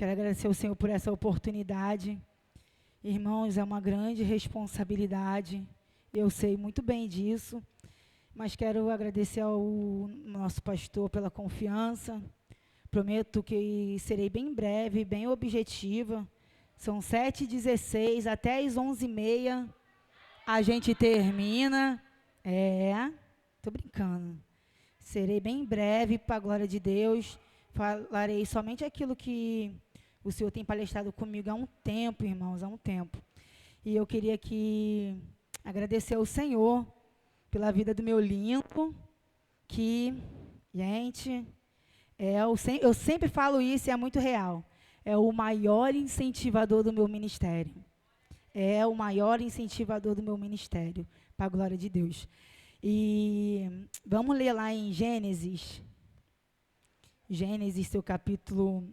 Quero agradecer ao Senhor por essa oportunidade. Irmãos, é uma grande responsabilidade. Eu sei muito bem disso. Mas quero agradecer ao nosso pastor pela confiança. Prometo que serei bem breve, bem objetiva. São 7h16, até as 11h30 a gente termina. Tô brincando. Serei bem breve, para a glória de Deus. Falarei somente aquilo que o Senhor tem palestrado comigo há um tempo, irmãos, há um tempo. E eu queria agradecer ao Senhor pela vida do meu lindo, que, gente, eu sempre falo isso e é muito real. É o maior incentivador do meu ministério. É o maior incentivador do meu ministério, para a glória de Deus. E vamos ler lá em Gênesis, seu capítulo,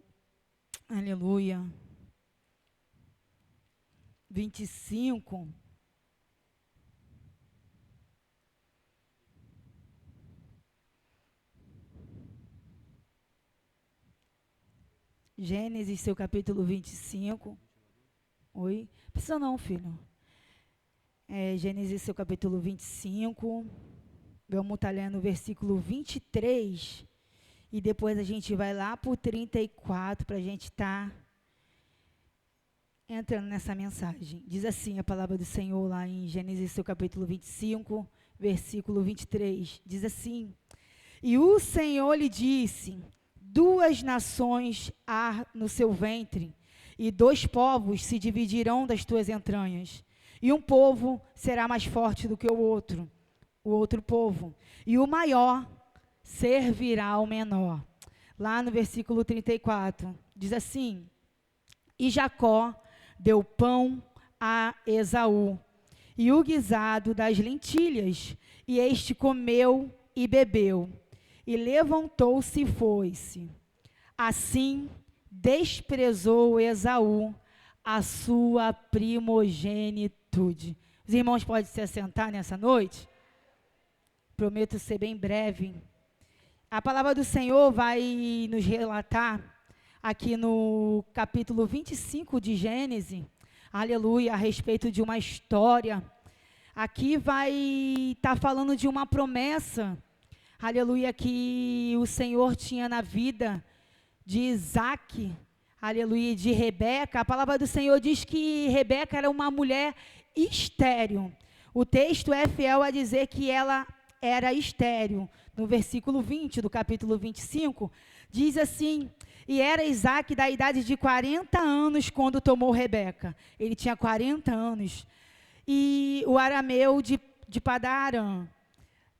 aleluia, 25. Gênesis, seu capítulo 25. Oi? Precisa não, filho. Gênesis, seu capítulo 25. Vamos estar lendo o versículo 23. E depois a gente vai lá para o 34, para a gente estar entrando nessa mensagem. Diz assim a palavra do Senhor lá em Gênesis, seu capítulo 25, versículo 23. Diz assim: E o Senhor lhe disse: 2 nações há no seu ventre, e 2 povos se dividirão das tuas entranhas. E um povo será mais forte do que o outro povo. E o maior servirá ao menor. Lá no versículo 34, diz assim: E Jacó deu pão a Esaú, e o guisado das lentilhas, e este comeu e bebeu, e levantou-se e foi-se. Assim desprezou Esaú a sua primogenitura. Os irmãos podem se assentar nessa noite? Prometo ser bem breve. A palavra do Senhor vai nos relatar aqui no capítulo 25 de Gênesis, aleluia, a respeito de uma história. Aqui vai estar falando de uma promessa, aleluia, que o Senhor tinha na vida de Isaac, aleluia, de Rebeca. A palavra do Senhor diz que Rebeca era uma mulher estéril. O texto é fiel a dizer que ela era estéril. No versículo 20 do capítulo 25, diz assim: E era Isaac da idade de 40 anos quando tomou Rebeca. Ele tinha 40 anos. E o arameu de Padan-aram,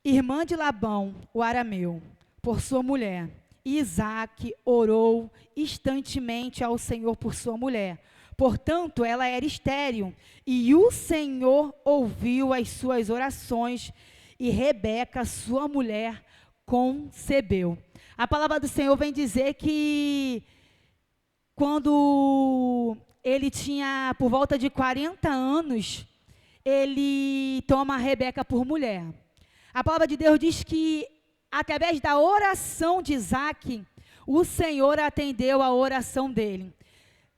irmã de Labão, o arameu, por sua mulher. E Isaac orou instantemente ao Senhor por sua mulher. Portanto, ela era estéril. E o Senhor ouviu as suas orações, e Rebeca, sua mulher, concebeu. A palavra do Senhor vem dizer que quando ele tinha por volta de 40 anos, ele toma a Rebeca por mulher. A palavra de Deus diz que, através da oração de Isaac, o Senhor atendeu a oração dele.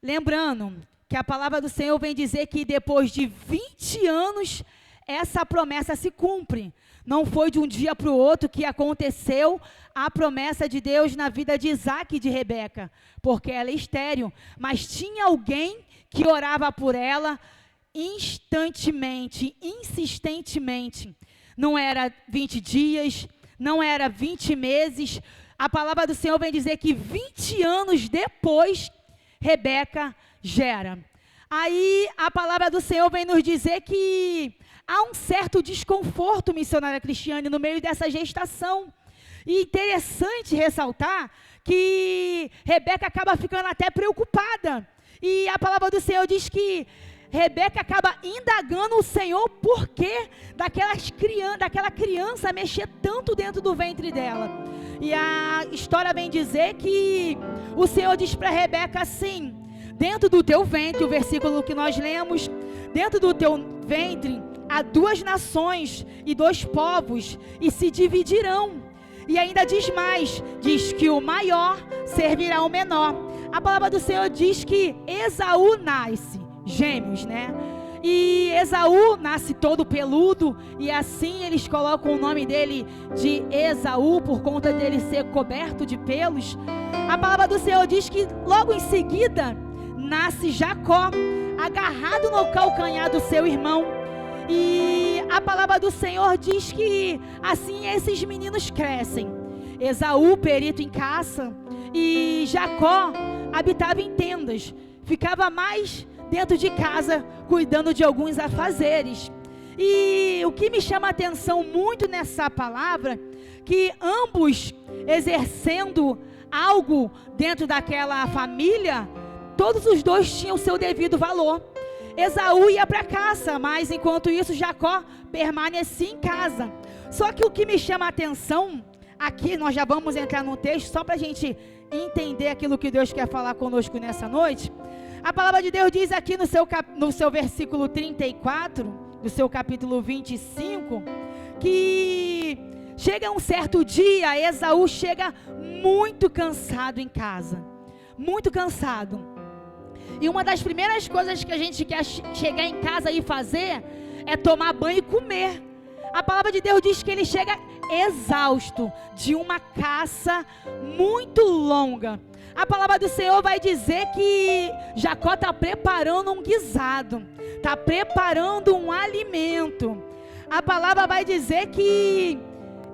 Lembrando que a palavra do Senhor vem dizer que depois de 20 anos, essa promessa se cumpre. Não foi de um dia para o outro que aconteceu a promessa de Deus na vida de Isaac e de Rebeca, porque ela é estéril, mas tinha alguém que orava por ela instantemente, insistentemente. Não era 20 dias, não era 20 meses. A palavra do Senhor vem dizer que 20 anos depois, Rebeca gera. Aí a palavra do Senhor vem nos dizer que há um certo desconforto, missionária Cristiane, no meio dessa gestação. E interessante ressaltar que Rebeca acaba ficando até preocupada. E a palavra do Senhor diz que Rebeca acaba indagando o Senhor por que daquela criança mexer tanto dentro do ventre dela. E a história vem dizer que o Senhor diz para Rebeca assim: dentro do teu ventre, o versículo que nós lemos, dentro do teu ventre há 2 nações e 2 povos, e se dividirão. E ainda diz mais, diz que o maior servirá ao menor. a palavra do Senhor diz que Esaú nasce, gêmeos, né? E Esaú nasce todo peludo, e assim eles colocam o nome dele de Esaú, por conta dele ser coberto de pelos. A palavra do Senhor diz que logo em seguida nasce Jacó, agarrado no calcanhar do seu irmão. E a palavra do Senhor diz que assim esses meninos crescem. Esaú, perito em caça, e Jacó habitava em tendas, ficava mais dentro de casa, cuidando de alguns afazeres. E o que me chama a atenção muito nessa palavra, que ambos exercendo algo dentro daquela família, todos os dois tinham o seu devido valor. Esaú ia para a caça, mas enquanto isso Jacó permanecia em casa. Só que o que me chama a atenção, aqui nós já vamos entrar no texto, só para a gente entender aquilo que Deus quer falar conosco nessa noite. A palavra de Deus diz aqui no seu versículo 34, do seu capítulo 25, que chega um certo dia, Esaú chega muito cansado em casa, muito cansado. E uma das primeiras coisas que a gente quer chegar em casa e fazer é tomar banho e comer. A palavra de Deus diz que ele chega exausto de uma caça muito longa. A palavra do Senhor vai dizer que Jacó está preparando um guisado, está preparando um alimento. A palavra vai dizer que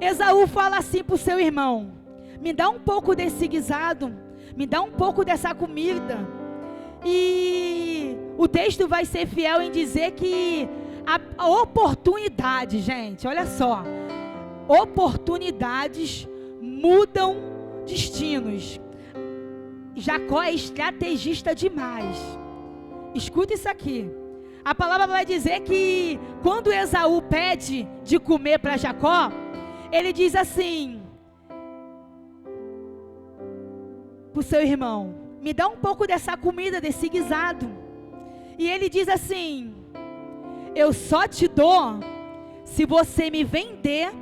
Esaú fala assim para o seu irmão: me dá um pouco desse guisado, me dá um pouco dessa comida. E o texto vai ser fiel em dizer que a oportunidade, gente, olha só, oportunidades mudam destinos. Jacó é estrategista demais. Escuta isso aqui. A palavra vai dizer que quando Esaú pede de comer para Jacó, ele diz assim para o seu irmão: me dá um pouco dessa comida, desse guisado. E ele diz assim: eu só te dou se você me vender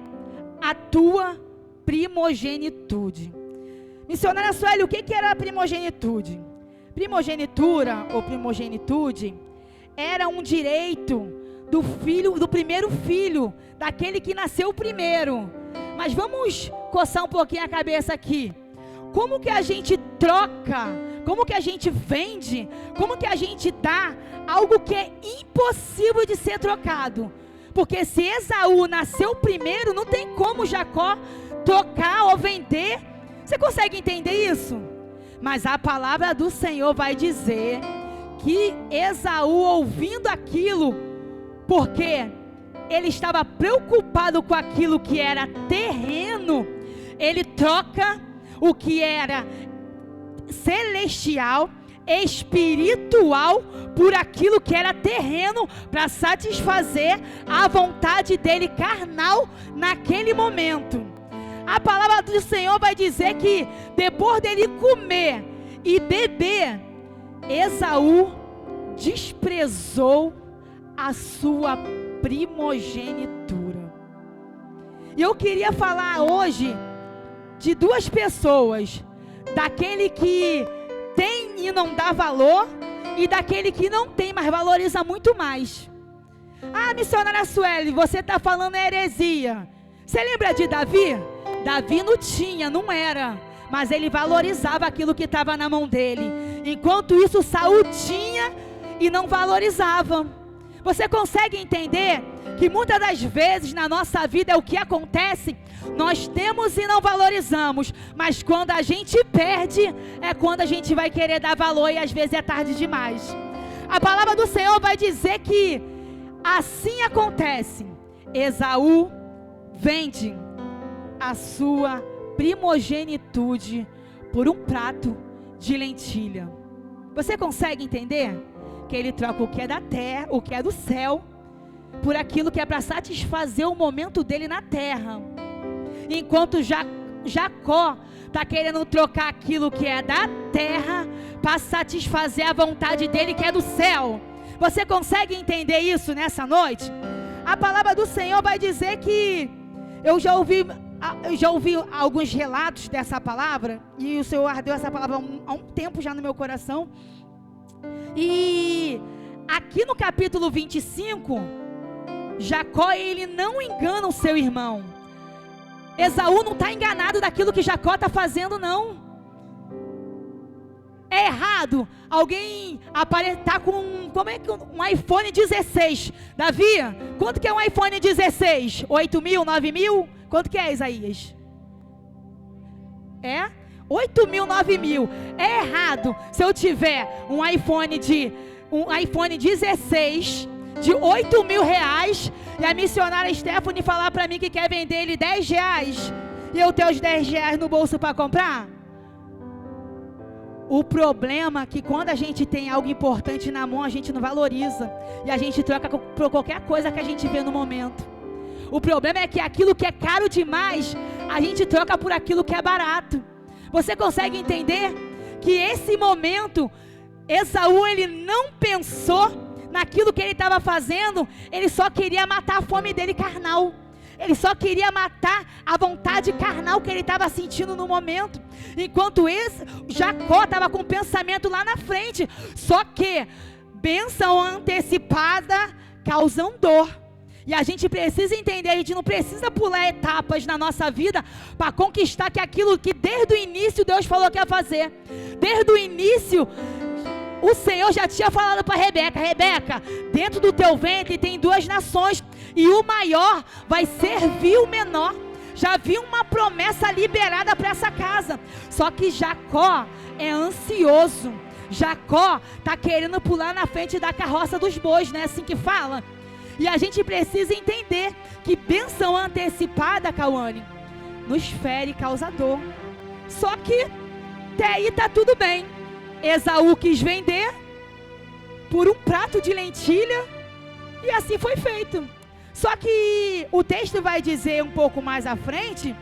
a tua primogenitude. Missionária Sueli, o que era a primogenitude? Primogenitura ou primogenitude era um direito do filho, do primeiro filho, daquele que nasceu primeiro. Mas vamos coçar um pouquinho a cabeça aqui. Como que a gente troca? Como que a gente vende? Como que a gente dá algo que é impossível de ser trocado? Porque se Esaú nasceu primeiro, não tem como Jacó trocar ou vender. Você consegue entender isso? Mas a palavra do Senhor vai dizer que Esaú, ouvindo aquilo, porque ele estava preocupado com aquilo que era terreno, ele troca o que era celestial, espiritual, por aquilo que era terreno, para satisfazer a vontade dele carnal naquele momento. A palavra do Senhor vai dizer que depois dele comer e beber, Esaú desprezou a sua primogenitura. E eu queria falar hoje de duas pessoas: daquele que tem e não dá valor, e daquele que não tem, mas valoriza muito mais. Ah, missionária Sueli, você está falando heresia. Você lembra de Davi? Davi não tinha, não era, mas ele valorizava aquilo que estava na mão dele. Enquanto isso, Saul tinha e não valorizava. Você consegue entender que muitas das vezes na nossa vida é o que acontece? Nós temos e não valorizamos, mas quando a gente perde, é quando a gente vai querer dar valor, e às vezes é tarde demais. A palavra do Senhor vai dizer que assim acontece. Esaú vende a sua primogenitude por um prato de lentilha. Você consegue entender que ele troca o que é da terra, o que é do céu, por aquilo que é para satisfazer o momento dele na terra? Enquanto Jacó está querendo trocar aquilo que é da terra para satisfazer a vontade dele, que é do céu. Você consegue entender isso nessa noite? A palavra do Senhor vai dizer que eu já ouvi eu já ouvi alguns relatos dessa palavra, e o Senhor ardeu essa palavra há um tempo já no meu coração. E aqui no capítulo 25, Jacó, ele não engana o seu irmão. Esaú não está enganado daquilo que Jacó está fazendo, não. É errado alguém está com um iPhone 16. Davi, quanto que é um iPhone 16? 8 mil, 9 mil? Quanto que é, Isaías? 8 mil, 9 mil. É errado se eu tiver um iPhone 16 de 8 mil reais e a missionária Stephanie falar para mim que quer vender ele 10 reais e eu ter os 10 reais no bolso para comprar. O problema é que quando a gente tem algo importante na mão, a gente não valoriza e a gente troca por qualquer coisa que a gente vê no momento. O problema é que aquilo que é caro demais, a gente troca por aquilo que é barato. Você consegue entender que esse momento, Esaú, ele não pensou naquilo que ele estava fazendo, ele só queria matar a fome dele carnal. Ele só queria matar a vontade carnal que ele estava sentindo no momento. Enquanto Jacó estava com o pensamento lá na frente. Só que bênção antecipada causam dor. E a gente precisa entender, a gente não precisa pular etapas na nossa vida para conquistar aquilo que desde o início Deus falou que ia fazer. Desde o início, o Senhor já tinha falado para Rebeca: Rebeca, dentro do teu ventre tem 2 nações, e o maior vai servir o menor. Já havia uma promessa liberada para essa casa. Só que Jacó é ansioso. Jacó está querendo pular na frente da carroça dos bois, não é assim que fala? E a gente precisa entender que bênção antecipada, Cauane, nos fere e causa dor. Só que até aí está tudo bem. Esaú quis vender por um prato de lentilha e assim foi feito. Só que o texto vai dizer um pouco mais à frente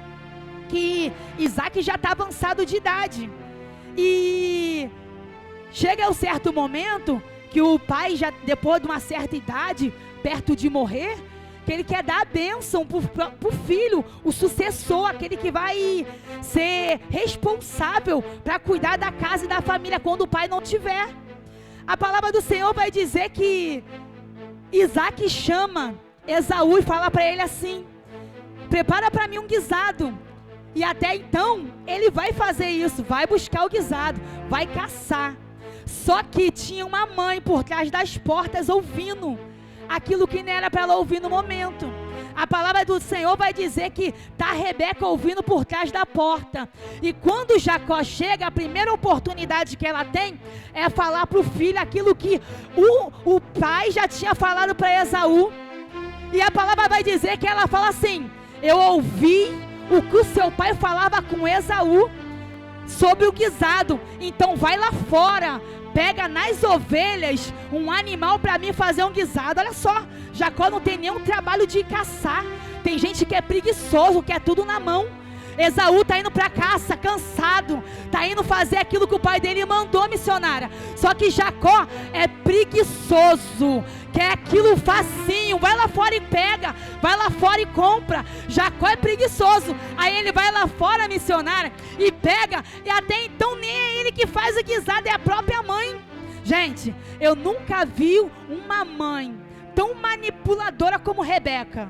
que Isaac já está avançado de idade. E chega um certo momento que o pai, já depois de uma certa idade, perto de morrer, que ele quer dar a bênção para o filho, o sucessor, aquele que vai ser responsável para cuidar da casa e da família quando o pai não tiver. A palavra do Senhor vai dizer que Isaac chama Esaú e fala para ele assim: prepara para mim um guisado. E até então ele vai fazer isso, vai buscar o guisado, vai caçar. Só que tinha uma mãe por trás das portas ouvindo aquilo que não era para ela ouvir no momento. A palavra do Senhor vai dizer que está a Rebeca ouvindo por trás da porta. E quando Jacó chega, a primeira oportunidade que ela tem é falar para o filho aquilo que o pai já tinha falado para Esaú. E a palavra vai dizer que ela fala assim: eu ouvi o que o seu pai falava com Esaú sobre o guisado, então vai lá fora, pega nas ovelhas um animal para mim fazer um guisado. Olha só, Jacó não tem nenhum trabalho de caçar. Tem gente que é preguiçoso, quer tudo na mão. Esaú está indo para caça, cansado, está indo fazer aquilo que o pai dele mandou, missionária. Só que Jacó é preguiçoso, quer aquilo facinho, vai lá fora e pega, vai lá fora e compra. Jacó é preguiçoso, aí ele vai lá fora, missionária, e pega, e até então nem é ele que faz o guisado, é a própria mãe. Gente, eu nunca vi uma mãe tão manipuladora como Rebeca.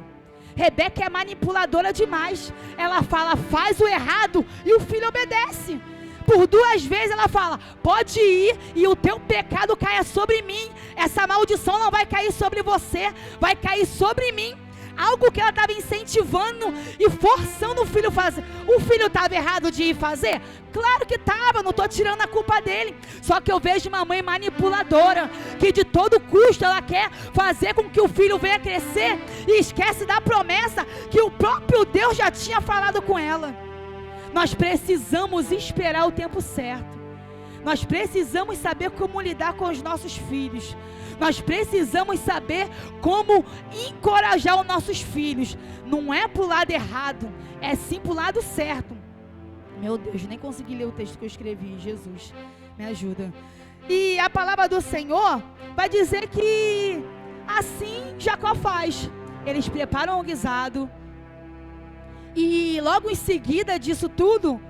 Rebeca é manipuladora demais. Ela fala, faz o errado, e o filho obedece. Por 2 vezes ela fala, pode ir e o teu pecado caia sobre mim. Essa maldição não vai cair sobre você, vai cair sobre mim. Algo que ela estava incentivando e forçando o filho a fazer. O filho estava errado de ir fazer? Claro que estava, não estou tirando a culpa dele. Só que eu vejo uma mãe manipuladora, que de todo custo ela quer fazer com que o filho venha crescer e esquece da promessa que o próprio Deus já tinha falado com ela. Nós precisamos esperar o tempo certo. Nós precisamos saber como lidar com os nossos filhos. Nós precisamos saber como encorajar os nossos filhos. Não é para o lado errado, é sim para o lado certo. Meu Deus, nem consegui ler o texto que eu escrevi. Jesus, me ajuda. E a palavra do Senhor vai dizer que assim Jacó faz. Eles preparam o guisado. E logo em seguida disso tudo,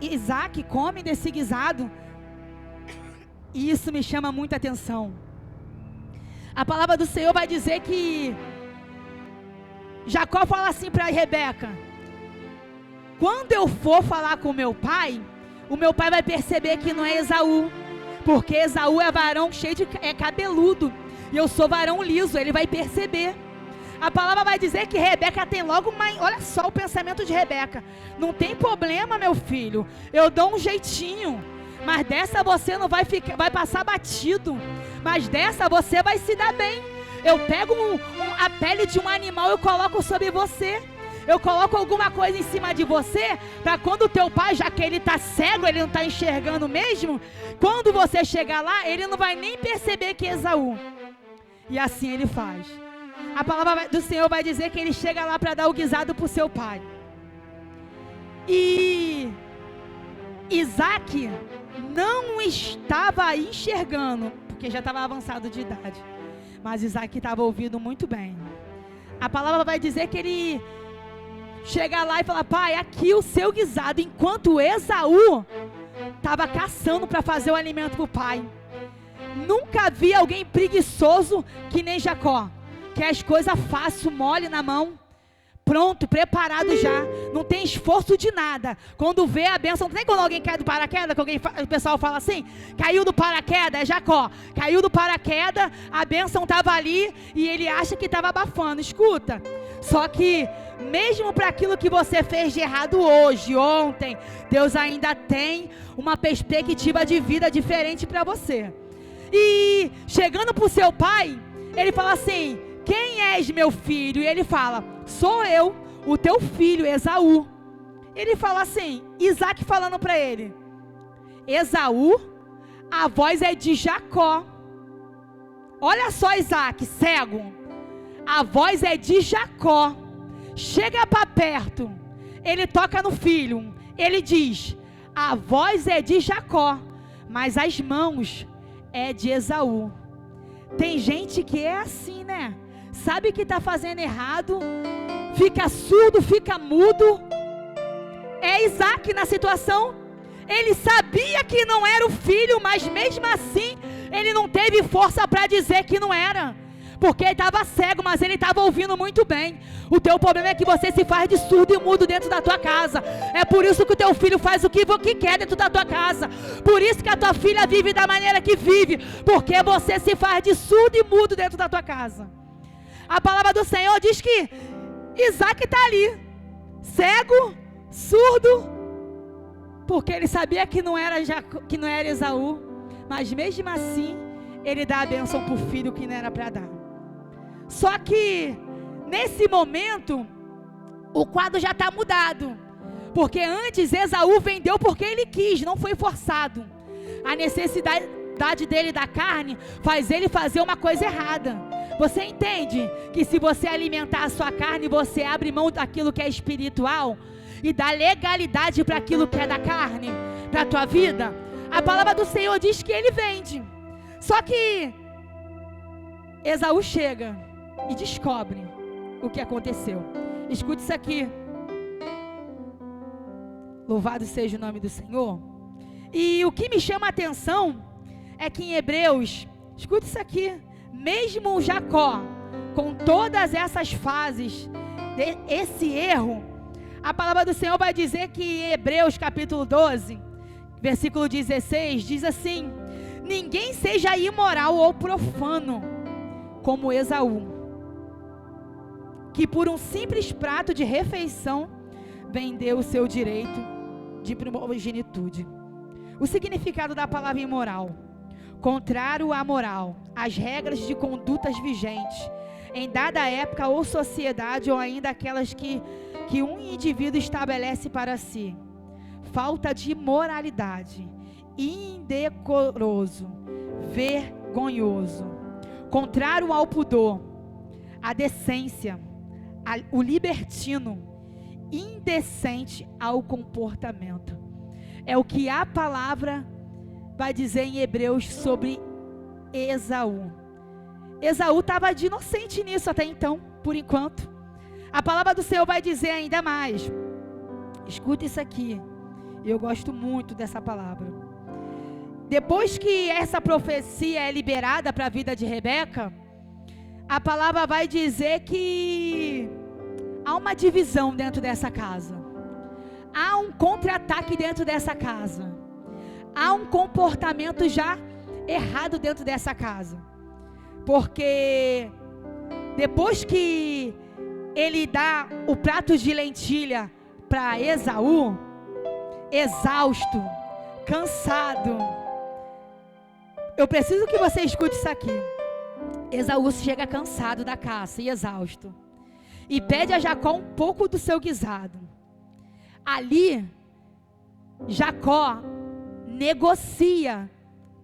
Isaac come desse guisado. E isso me chama muita atenção. A palavra do Senhor vai dizer que Jacó fala assim para Rebeca: quando eu for falar com o meu pai vai perceber que não é Esaú, porque Esaú é varão cheio de cabeludo, e eu sou varão liso, ele vai perceber. A palavra vai dizer que Rebeca tem logo olha só o pensamento de Rebeca: não tem problema, meu filho, eu dou um jeitinho, mas dessa você não vai vai passar batido, mas dessa você vai se dar bem. Eu pego a pele de um animal, eu coloco sobre você, eu coloco alguma coisa em cima de você, para quando o teu pai, já que ele está cego, ele não está enxergando mesmo, quando você chegar lá, ele não vai nem perceber que é Esaú. E assim ele faz. A palavra do Senhor vai dizer que ele chega lá para dar o guisado para o seu pai. E Isaac não estava enxergando, porque já estava avançado de idade, mas Isaac estava ouvindo muito bem. A palavra vai dizer que ele chega lá e fala: pai, aqui o seu guisado, enquanto Esaú estava caçando para fazer o alimento para o pai. Nunca vi alguém preguiçoso que nem Jacó, que as coisas fácil, mole na mão, pronto, preparado já, não tem esforço de nada. Quando vê a bênção, não tem quando alguém cai do paraquedas, que o pessoal fala assim: caiu do paraquedas, é Jacó, caiu do paraquedas, a bênção estava ali e ele acha que estava abafando. Escuta, só que mesmo para aquilo que você fez de errado hoje, ontem, Deus ainda tem uma perspectiva de vida diferente para você. E chegando para o seu pai, ele fala assim: quem és, meu filho? E ele fala: sou eu, o teu filho Esaú. Ele fala assim, Isaac falando para ele: Esaú, a voz é de Jacó. Olha só, Isaac, cego, a voz é de Jacó. Chega para perto, ele toca no filho, ele diz: a voz é de Jacó, mas as mãos é de Esaú. Tem gente que é assim, né? Sabe que está fazendo errado, fica surdo, fica mudo. É Isaac na situação. Ele sabia que não era o filho, mas mesmo assim ele não teve força para dizer que não era, porque ele estava cego, mas ele estava ouvindo muito bem. O teu problema é que você se faz de surdo e mudo dentro da tua casa. É por isso que o teu filho faz o que quer dentro da tua casa. Por isso que a tua filha vive da maneira que vive, porque você se faz de surdo e mudo dentro da tua casa. A palavra do Senhor diz que Isaac está ali, cego, surdo, porque ele sabia que não era Esaú, mas mesmo assim ele dá a bênção para o filho que não era para dar. Só que nesse momento o quadro já está mudado, porque antes Esaú vendeu porque ele quis, não foi forçado. A necessidade dele da carne faz ele fazer uma coisa errada. Você entende que se você alimentar a sua carne, você abre mão daquilo que é espiritual e dá legalidade para aquilo que é da carne, para a tua vida? A palavra do Senhor diz que ele vende. Só que Esaú chega e descobre o que aconteceu. Escute isso aqui. Louvado seja o nome do Senhor. E o que me chama a atenção é que em Hebreus, escute isso aqui, mesmo Jacó, com todas essas fases, esse erro, a palavra do Senhor vai dizer que em Hebreus capítulo 12, versículo 16, diz assim: ninguém seja imoral ou profano, como Esaú, que por um simples prato de refeição, vendeu o seu direito de primogenitude. O significado da palavra imoral: contrário à moral, às regras de condutas vigentes, em dada época ou sociedade, ou ainda aquelas que um indivíduo estabelece para si. Falta de moralidade, indecoroso, vergonhoso, contrário ao pudor, à decência, o libertino, indecente ao comportamento. É o que a palavra vai dizer em Hebreus sobre Esaú. Esaú estava de inocente nisso até então, por enquanto. A palavra do Senhor vai dizer ainda mais. Escuta isso aqui. Eu gosto muito dessa palavra. Depois que essa profecia é liberada para a vida de Rebeca, a palavra vai dizer que há uma divisão dentro dessa casa. Há um contra-ataque dentro dessa casa. Há um comportamento já errado dentro dessa casa. Porque depois que ele dá o prato de lentilha para Esaú, exausto, cansado. Eu preciso que você escute isso aqui. Esaú chega cansado da caça e exausto, e pede a Jacó um pouco do seu guisado. Ali, Jacó negocia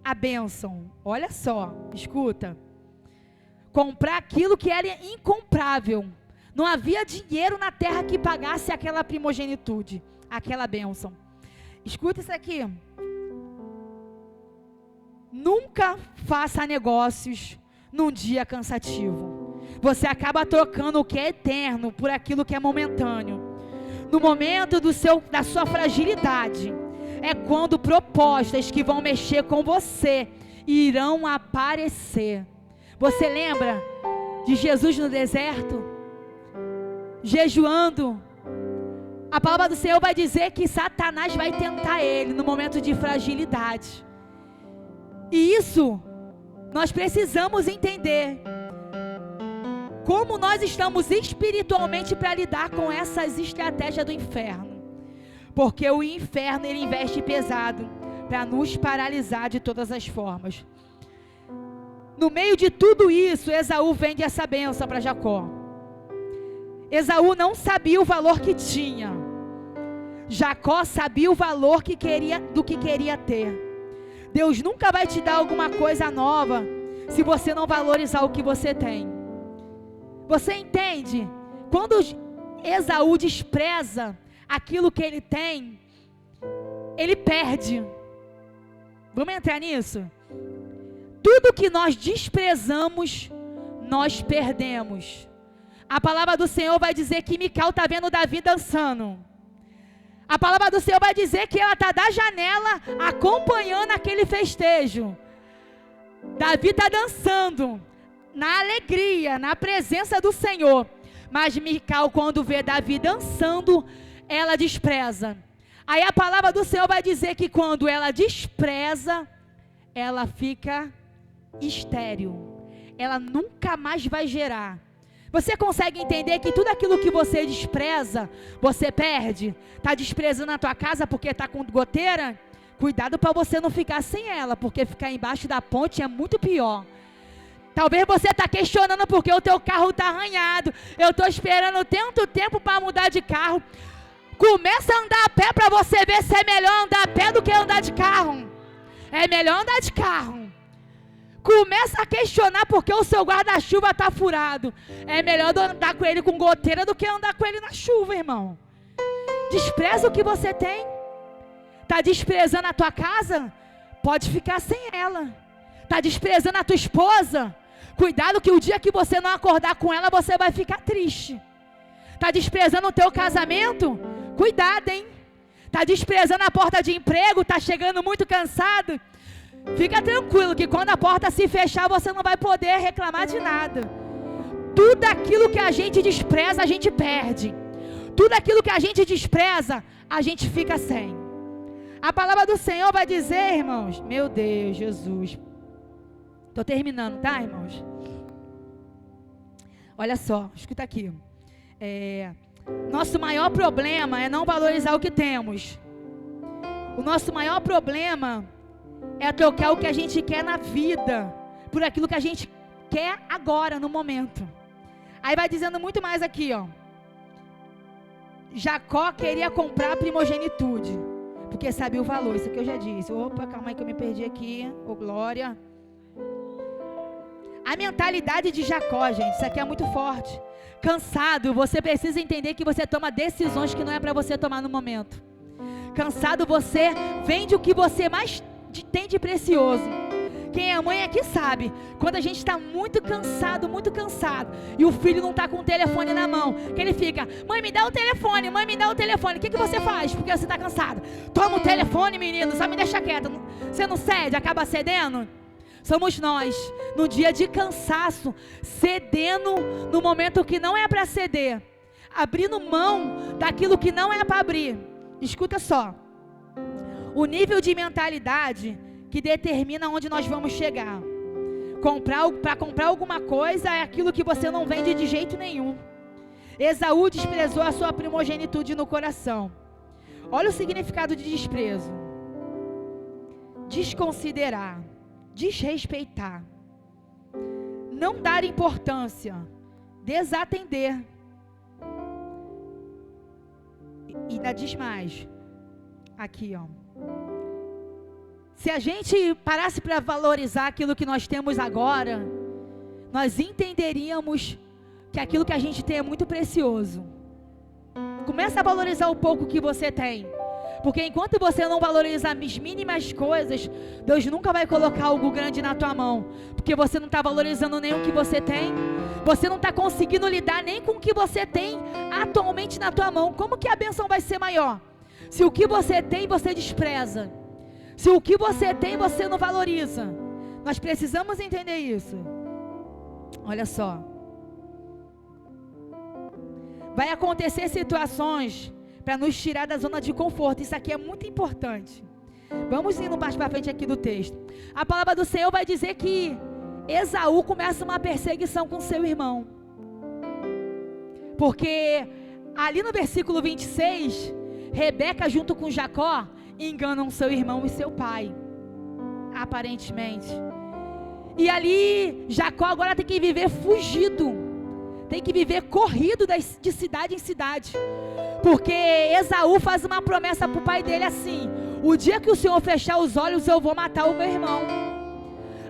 a bênção. Olha só, escuta. Comprar aquilo que era incomprável. Não havia dinheiro na terra que pagasse aquela primogenitude, aquela bênção. Escuta isso aqui. Nunca faça negócios num dia cansativo. Você acaba trocando o que é eterno por aquilo que é momentâneo. No momento da sua fragilidade, é quando propostas que vão mexer com você irão aparecer. Você lembra de Jesus no deserto? Jejuando. A palavra do Senhor vai dizer que Satanás vai tentar ele no momento de fragilidade. E isso nós precisamos entender. Como nós estamos espiritualmente para lidar com essas estratégias do inferno. Porque o inferno, ele investe pesado para nos paralisar de todas as formas. No meio de tudo isso, Esaú vende essa bênção para Jacó. Esaú não sabia o valor que tinha. Jacó sabia o valor do que queria ter. Deus nunca vai te dar alguma coisa nova se você não valorizar o que você tem. Você entende? Quando Esaú despreza aquilo que ele tem, ele perde. Vamos entrar nisso? Tudo que nós desprezamos, nós perdemos. A palavra do Senhor vai dizer que Mical está vendo Davi dançando. A palavra do Senhor vai dizer que ela está da janela acompanhando aquele festejo. Davi está dançando na alegria, na presença do Senhor. Mas Mical, quando vê Davi dançando, ela despreza. Aí a palavra do Senhor vai dizer que quando ela despreza, ela fica estéril. Ela nunca mais vai gerar. Você consegue entender que tudo aquilo que você despreza, você perde? Está desprezando a tua casa porque está com goteira? Cuidado para você não ficar sem ela, porque ficar embaixo da ponte é muito pior. Talvez você está questionando porque o teu carro está arranhado. Eu estou esperando tanto tempo para mudar de carro. Começa a andar a pé para você ver se é melhor andar a pé do que andar de carro. É melhor andar de carro. Começa a questionar porque o seu guarda-chuva está furado. É melhor andar com ele com goteira do que andar com ele na chuva, irmão. Despreza o que você tem. Está desprezando a tua casa? Pode ficar sem ela. Está desprezando a tua esposa? Cuidado que o dia que você não acordar com ela, você vai ficar triste. Está desprezando o teu casamento? Cuidado, hein? Está desprezando a porta de emprego? Está chegando muito cansado? Fica tranquilo que quando a porta se fechar, você não vai poder reclamar de nada. Tudo aquilo que a gente despreza, a gente perde. Tudo aquilo que a gente despreza, a gente fica sem. A palavra do Senhor vai dizer, irmãos, meu Deus, Jesus. Estou terminando, tá, irmãos? Olha só, escuta aqui. Nosso maior problema é não valorizar o que temos. O nosso maior problema é trocar o que a gente quer na vida por aquilo que a gente quer agora, no momento. Aí vai dizendo muito mais aqui, ó. Jacó queria comprar a primogenitude, porque sabia o valor. Isso aqui eu já disse. Opa, calma aí que eu me perdi aqui. Ô, glória. A mentalidade de Jacó, gente, isso aqui é muito forte. Cansado, você precisa entender que você toma decisões que não é para você tomar no momento. Cansado, você vende o que você mais tem de precioso. Quem é mãe aqui sabe, quando a gente está muito cansado, e o filho não está com o telefone na mão, que ele fica, mãe me dá o telefone, o que você faz? Porque você está cansado. Toma o telefone, menino, só me deixa quieto. Você não cede, acaba cedendo? Somos nós, no dia de cansaço, cedendo no momento que não é para ceder, abrindo mão daquilo que não é para abrir. Escuta só, o nível de mentalidade que determina onde nós vamos chegar. Para comprar alguma coisa é aquilo que você não vende de jeito nenhum. Esaú desprezou a sua primogenitude no coração. Olha o significado de desprezo: desconsiderar, desrespeitar, não dar importância, desatender. E ainda diz mais, aqui ó, se a gente parasse para valorizar aquilo que nós temos agora, nós entenderíamos que aquilo que a gente tem é muito precioso. Começa a valorizar o pouco que você tem, porque enquanto você não valoriza as mínimas coisas, Deus nunca vai colocar algo grande na tua mão, porque você não está valorizando nem o que você tem, você não está conseguindo lidar nem com o que você tem atualmente na tua mão. Como que a bênção vai ser maior? Se o que você tem, você despreza. Se o que você tem, você não valoriza. Nós precisamos entender isso. Olha só. Vai acontecer situações para nos tirar da zona de conforto. Isso aqui é muito importante. Vamos indo mais para frente aqui do texto. A palavra do Senhor vai dizer que Esaú começa uma perseguição com seu irmão. Porque ali no versículo 26, Rebeca junto com Jacó enganam seu irmão e seu pai, aparentemente. E ali Jacó agora tem que viver fugido, tem que viver corrido de cidade em cidade, porque Esaú faz uma promessa para o pai dele assim: o dia que o Senhor fechar os olhos, eu vou matar o meu irmão.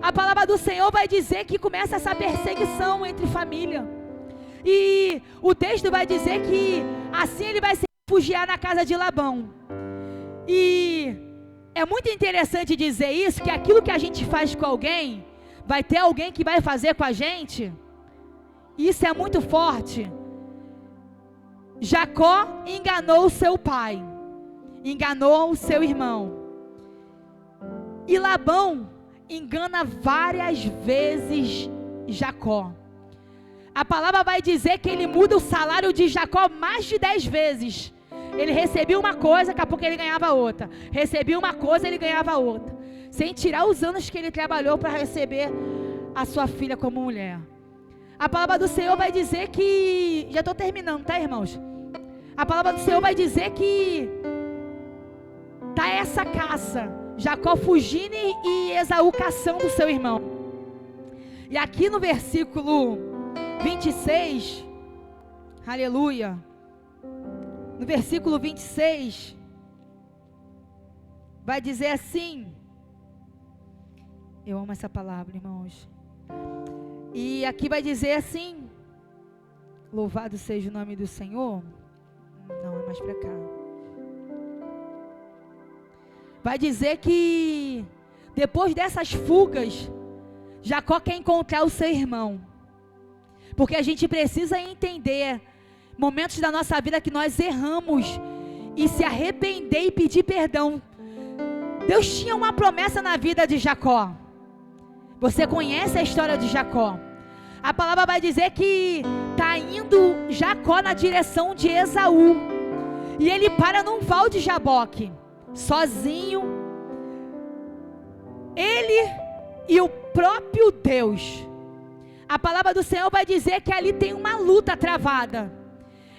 A palavra do Senhor vai dizer que começa essa perseguição entre família, e o texto vai dizer que assim ele vai se refugiar na casa de Labão. E é muito interessante dizer isso, que aquilo que a gente faz com alguém, vai ter alguém que vai fazer com a gente. Isso é muito forte. Jacó enganou seu pai, enganou o seu irmão, e Labão engana várias vezes Jacó. A palavra vai dizer que ele muda o salário de Jacó mais de 10 vezes. Ele recebia uma coisa, daqui a pouco ele ganhava outra. Recebia uma coisa, ele ganhava outra. Sem tirar os anos que ele trabalhou para receber a sua filha como mulher. A palavra do Senhor vai dizer que... Já estou terminando, tá, irmãos? A palavra do Senhor vai dizer que... Tá essa caça. Jacó fugindo e Esaú caçando o seu irmão. E aqui no versículo 26... Aleluia... No versículo 26, vai dizer assim, eu amo essa palavra, irmãos, e aqui vai dizer assim, louvado seja o nome do Senhor, não, é mais para cá, vai dizer que, depois dessas fugas, Jacó quer encontrar o seu irmão, porque a gente precisa entender, momentos da nossa vida que nós erramos e se arrepender e pedir perdão. Deus tinha uma promessa na vida de Jacó. Você conhece a história de Jacó. A palavra vai dizer que está indo Jacó na direção de Esaú. E ele para num val de Jaboque, sozinho. Ele e o próprio Deus. A palavra do Senhor vai dizer que ali tem uma luta travada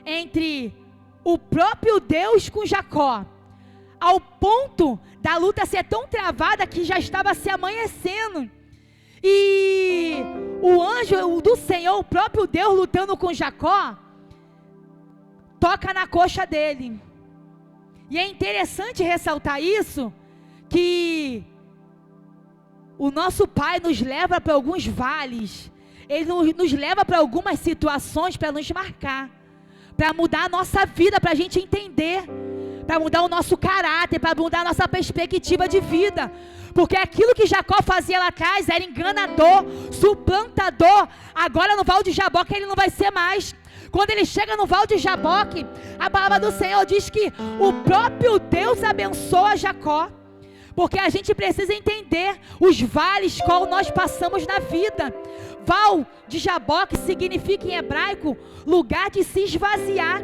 entre o próprio Deus com Jacó, ao ponto da luta ser tão travada que já estava se amanhecendo, e o anjo do Senhor, o próprio Deus lutando com Jacó, toca na coxa dele. E é interessante ressaltar isso, que o nosso Pai nos leva para alguns vales, Ele nos leva para algumas situações para nos marcar, para mudar a nossa vida, para a gente entender para mudar o nosso caráter, para mudar a nossa perspectiva de vida. Porque aquilo que Jacó fazia lá atrás era enganador, suplantador. Agora no Val de Jaboque ele não vai ser mais. Quando ele chega no Val de Jaboque, a palavra do Senhor diz que o próprio Deus abençoa Jacó. Porque a gente precisa entender os vales qual nós passamos na vida. Val de Jaboque significa em hebraico lugar de se esvaziar.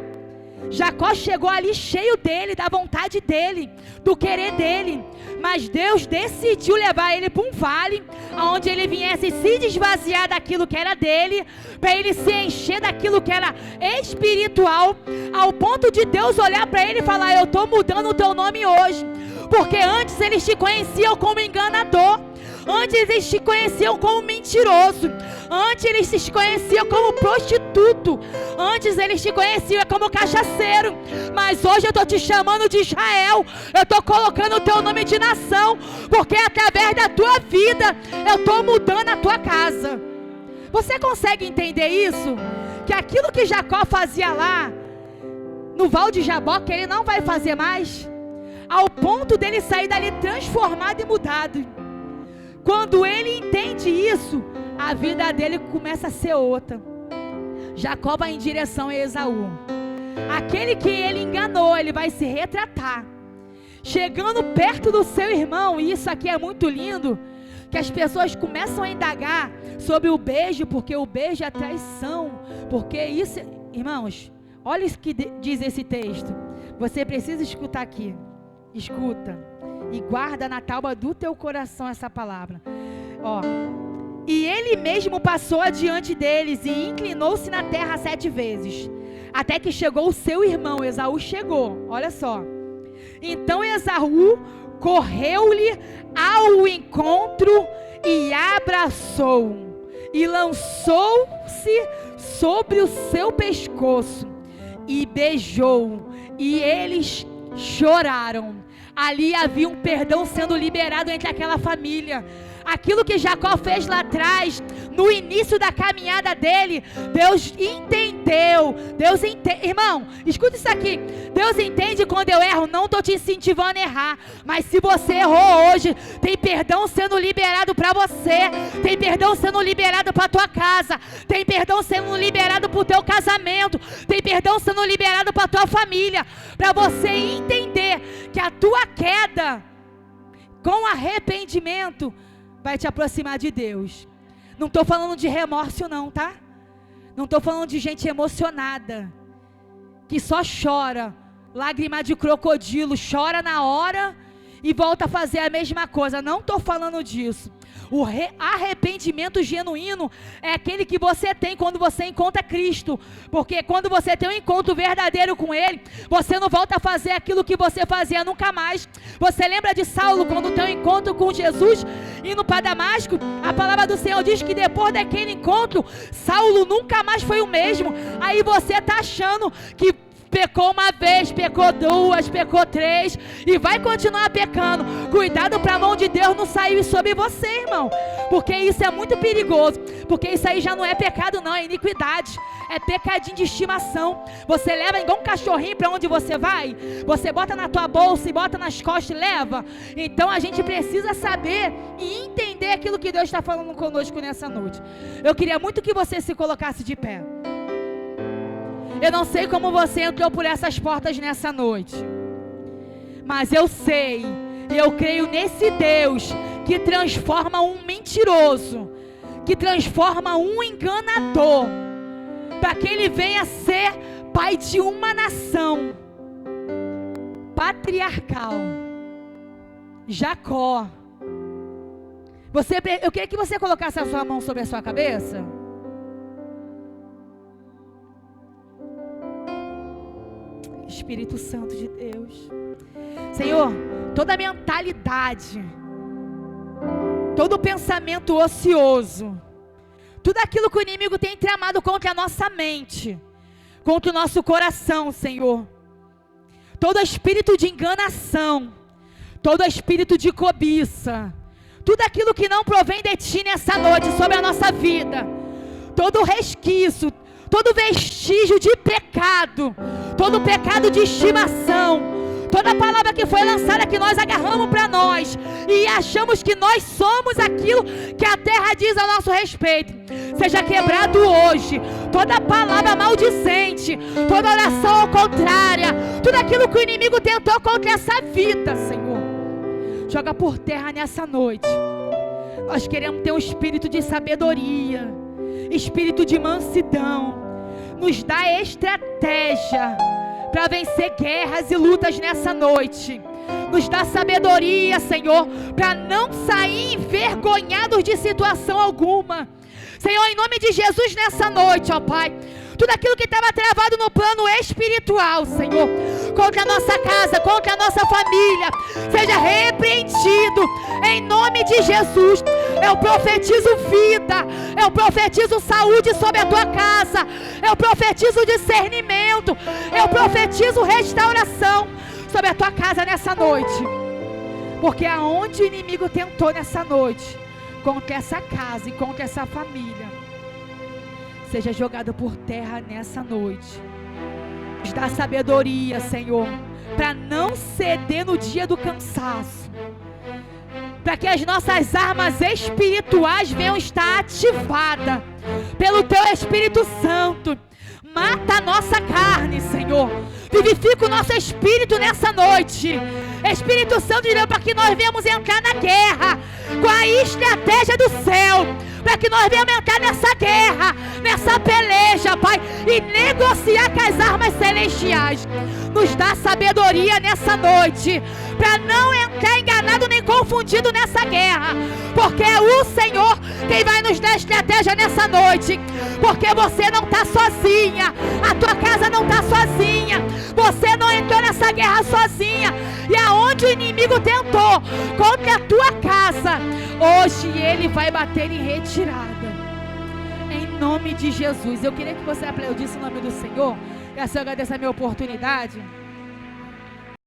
Jacó chegou ali cheio dele, da vontade dele, do querer dele. Mas Deus decidiu levar ele para um vale, onde ele viesse se esvaziar daquilo que era dele, para ele se encher daquilo que era espiritual, ao ponto de Deus olhar para ele e falar: eu estou mudando o teu nome hoje. Porque antes eles te conheciam como enganador. Antes eles te conheciam como mentiroso. Antes eles te conheciam como prostituto. Antes eles te conheciam como cachaceiro. Mas hoje eu estou te chamando de Israel. Eu estou colocando o teu nome de nação. Porque através da tua vida eu estou mudando a tua casa. Você consegue entender isso? Que aquilo que Jacó fazia lá no Val de Jaboque, ele não vai fazer mais. Ao ponto dele sair dali transformado e mudado. Quando ele entende isso, a vida dele começa a ser outra. Jacó vai em direção a Esaú. Aquele que ele enganou, ele vai se retratar. Chegando perto do seu irmão, e isso aqui é muito lindo, que as pessoas começam a indagar sobre o beijo, porque o beijo é traição. Porque isso, irmãos, olha o que diz esse texto. Você precisa escutar aqui. Escuta e guarda na tábua do teu coração essa palavra. E ele mesmo passou adiante deles e inclinou-se na terra 7 vezes, até que chegou o seu irmão. Esaú chegou, olha só. Então Esaú correu-lhe ao encontro e abraçou-o e lançou-se sobre o seu pescoço e beijou-o, e eles choraram. Ali havia um perdão sendo liberado entre aquela família. Aquilo que Jacó fez lá atrás, no início da caminhada dele, Deus entendeu. Irmão, escuta isso aqui. Deus entende quando eu erro. Não estou te incentivando a errar, mas se você errou hoje, tem perdão sendo liberado para você. Tem perdão sendo liberado para tua casa. Tem perdão sendo liberado para o teu casamento. Tem perdão sendo liberado para tua família. Para você entender que a tua queda, com arrependimento, vai te aproximar de Deus. Não estou falando de remorso não, tá? Não estou falando de gente emocionada, que só chora, lágrima de crocodilo, chora na hora e volta a fazer a mesma coisa. Não estou falando disso. O arrependimento genuíno é aquele que você tem quando você encontra Cristo. Porque quando você tem um encontro verdadeiro com Ele, você não volta a fazer aquilo que você fazia nunca mais. Você lembra de Saulo, quando tem um encontro com Jesus, indo para Damasco? A palavra do Senhor diz que depois daquele encontro, Saulo nunca mais foi o mesmo. Aí você está achando que pecou uma vez, pecou 2, pecou 3 e vai continuar pecando. Cuidado para a mão de Deus não sair sobre você, irmão, porque isso é muito perigoso. Porque isso aí já não é pecado não, é iniquidade, é pecadinho de estimação. Você leva igual um cachorrinho para onde você vai. Você bota na tua bolsa e bota nas costas e leva. Então a gente precisa saber e entender aquilo que Deus está falando conosco nessa noite. Eu queria muito que você se colocasse de pé. Eu não sei como você entrou por essas portas nessa noite, mas eu sei, e eu creio nesse Deus que transforma um mentiroso, que transforma um enganador, para que ele venha ser pai de uma nação patriarcal. Jacó. Eu queria que você colocasse a sua mão sobre a sua cabeça. Espírito Santo de Deus, Senhor, toda mentalidade, todo pensamento ocioso, tudo aquilo que o inimigo tem tramado contra a nossa mente, contra o nosso coração, Senhor, todo espírito de enganação, todo espírito de cobiça, tudo aquilo que não provém de Ti nessa noite sobre a nossa vida, todo resquício, todo vestígio de pecado, todo pecado de estimação, Toda palavra que foi lançada, que nós agarramos para nós e achamos que nós somos aquilo que a terra diz a nosso respeito, seja quebrado hoje. Toda palavra maldicente, toda oração ao contrária, tudo aquilo que o inimigo tentou contra essa vida, Senhor, joga por terra nessa noite. Nós queremos ter um espírito de sabedoria, espírito de mansidão. Nos dá estratégia para vencer guerras e lutas nessa noite. Nos dá sabedoria, Senhor, para não sair envergonhados de situação alguma. Senhor, em nome de Jesus, nessa noite, ó Pai, tudo aquilo que estava travado no plano espiritual, Senhor, contra a nossa casa, contra a nossa família, seja repreendido em nome de Jesus. Eu profetizo vida, eu profetizo saúde sobre a tua casa, eu profetizo discernimento, eu profetizo restauração sobre a tua casa nessa noite, porque aonde o inimigo tentou nessa noite contra essa casa e contra essa família, seja jogado por terra nessa noite. Nos dá sabedoria, Senhor, para não ceder no dia do cansaço, para que as nossas armas espirituais venham estar ativadas pelo Teu Espírito Santo. Mata a nossa carne, Senhor, vivifica o nosso espírito nessa noite. Espírito Santo de Deus, para que nós venhamos entrar na guerra com a estratégia do céu, para que nós venhamos entrar nessa guerra, nessa peleja, Pai, e negociar com as armas celestiais. Nos dá sabedoria nessa noite, para não entrar enganado nem confundido nessa guerra, porque é o Senhor quem vai nos dar estratégia nessa noite, porque você não está sozinha, a tua casa não está sozinha, você não entrou nessa guerra sozinha, e aonde o inimigo tentou contra a tua casa, hoje ele vai bater em retirada, em nome de Jesus. Eu queria que você aplaudisse o nome do Senhor. E assim eu agradeço a minha oportunidade.